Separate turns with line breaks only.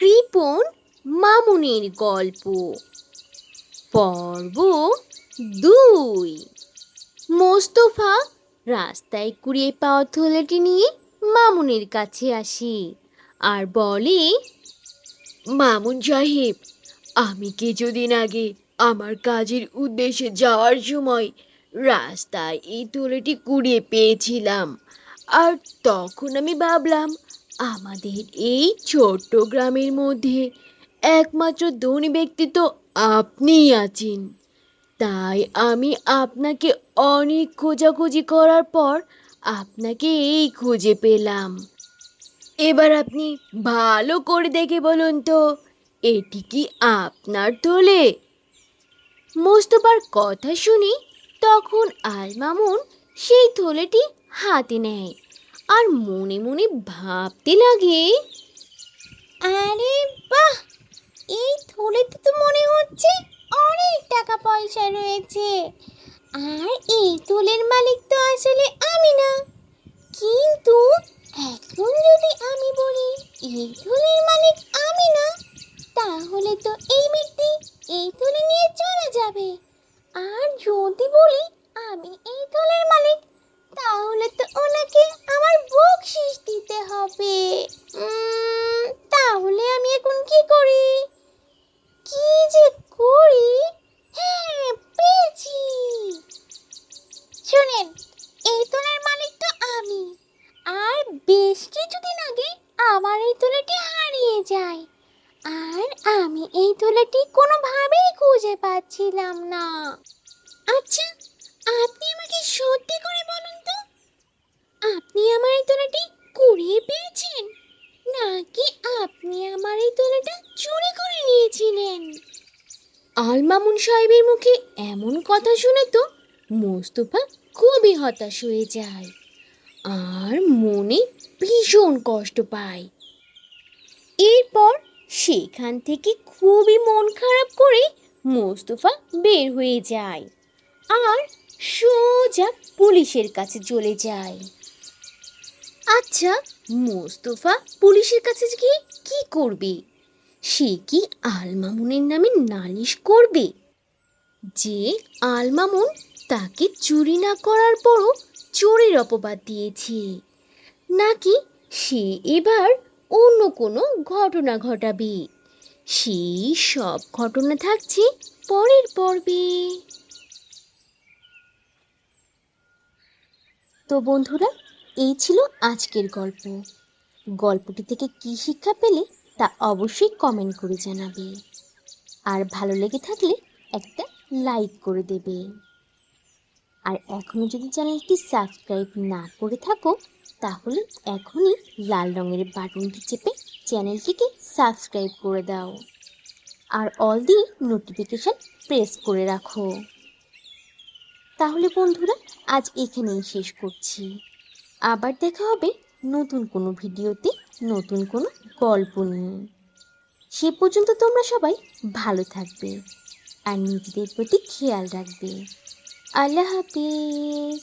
কৃপণ মামুনের গল্প পর্ব ২। মোস্তফা রাস্তায় কুড়িয়ে পাওয়া থলেটি নিয়ে মামুনের কাছে আসে আর বলে,
মামুন সাহেব, আমি কিছুদিন আগে আমার কাজের উদ্দেশ্যে যাওয়ার সময় রাস্তায় এই থলেটি কুড়িয়ে পেয়েছিলাম। আর তখন আমি ভাবলাম, আমাদের এই ছোট্ট গ্রামের মধ্যে একমাত্র ধনী ব্যক্তি তো আপনিই আছেন। তাই আমি আপনাকে অনেক খোঁজাখুঁজি করার পর আপনাকে এই খুঁজে পেলাম। এবার আপনি ভালো করে দেখে বলুন তো, এটি কি আপনার থলে?
মোস্তফার কথা শুনে তখন আল মামুন সেই থলেটি হাতে নেয় আর মনে মনে ভাবতে লাগে, আরে বাহ, এই থলেতে তো মনে হচ্ছে অনেক টাকা পয়সা রয়েছে। আর এই থলের মালিক তো আসলে আমি না। কিন্তু এখন যদি আমি বলি এই থলের মালিক আমি না, তাহলে তো এই ব্যক্তি এই থলে নিয়ে চলে যাবে। আর যদি বলি আমি এই থলের মালিক, তাহলে তো ওনাকে আমার বকশিশ দিতে হবে। তাহলে আমি এখন কি করি? কি যে করি? হ্যাঁ, পেয়েছি। শুনেন, এই থলের মালিক তো আমি। আর বেশ কিছুদিন আগে আমার এই থলেটি হারিয়ে যায়। আর আমি এই থলেটি কোনোভাবেই খুঁজে পাচ্ছিলাম না। আচ্ছা, আপনি আমাকে সত্যি করে বলুন তো, আপনি আমার এই থলেটি কুড়িয়ে পেয়েছেন, নাকি আপনি আমার এই থলেটা চুরি করে নিয়েছিলেন? আল মামুন সাহেবের মুখে এমন কথা শুনে তো মোস্তফা খুবই হতাশ হয়ে যায় আর মনে ভীষণ কষ্ট পায়। এরপর সেখান থেকে খুবই মন খারাপ করে মোস্তফা বের হয়ে যায় আর সোজা পুলিশের কাছে চলে যায়। আচ্ছা, মোস্তফা পুলিশের কাছে গিয়ে কি করবে? সে কি আল মামুনের নামে নালিশ করবে যে আল মামুন তাকে চুরি না করার পরও চোরের অপবাদ দিয়েছে, নাকি সে এবার অন্য কোনো ঘটনা ঘটাবে? সেই সব ঘটনা থাকছে পরের পর্বে। তো বন্ধুরা, এই ছিল আজকের গল্প। গল্পটি থেকে কী শিক্ষা পেলে তা অবশ্যই কমেন্ট করে জানাবে। আর ভালো লেগে থাকলে একটা লাইক করে দেবে। আর এখনও যদি চ্যানেলটি সাবস্ক্রাইব না করে থাকো, তাহলে এখনই লাল রঙের বাটনটি চেপে চ্যানেলটিকে সাবস্ক্রাইব করে দাও আর অল দি নোটিফিকেশান প্রেস করে রাখো। তাহলে বন্ধুরা, আজ এখানেই শেষ করছি। আবার দেখা হবে নতুন কোনো ভিডিওতে, নতুন কোনো গল্প নিয়ে। সে পর্যন্ত তোমরা সবাই ভালো থাকবে আর নিজেদের প্রতি খেয়াল রাখবে। আল্লাহ হাফিজ।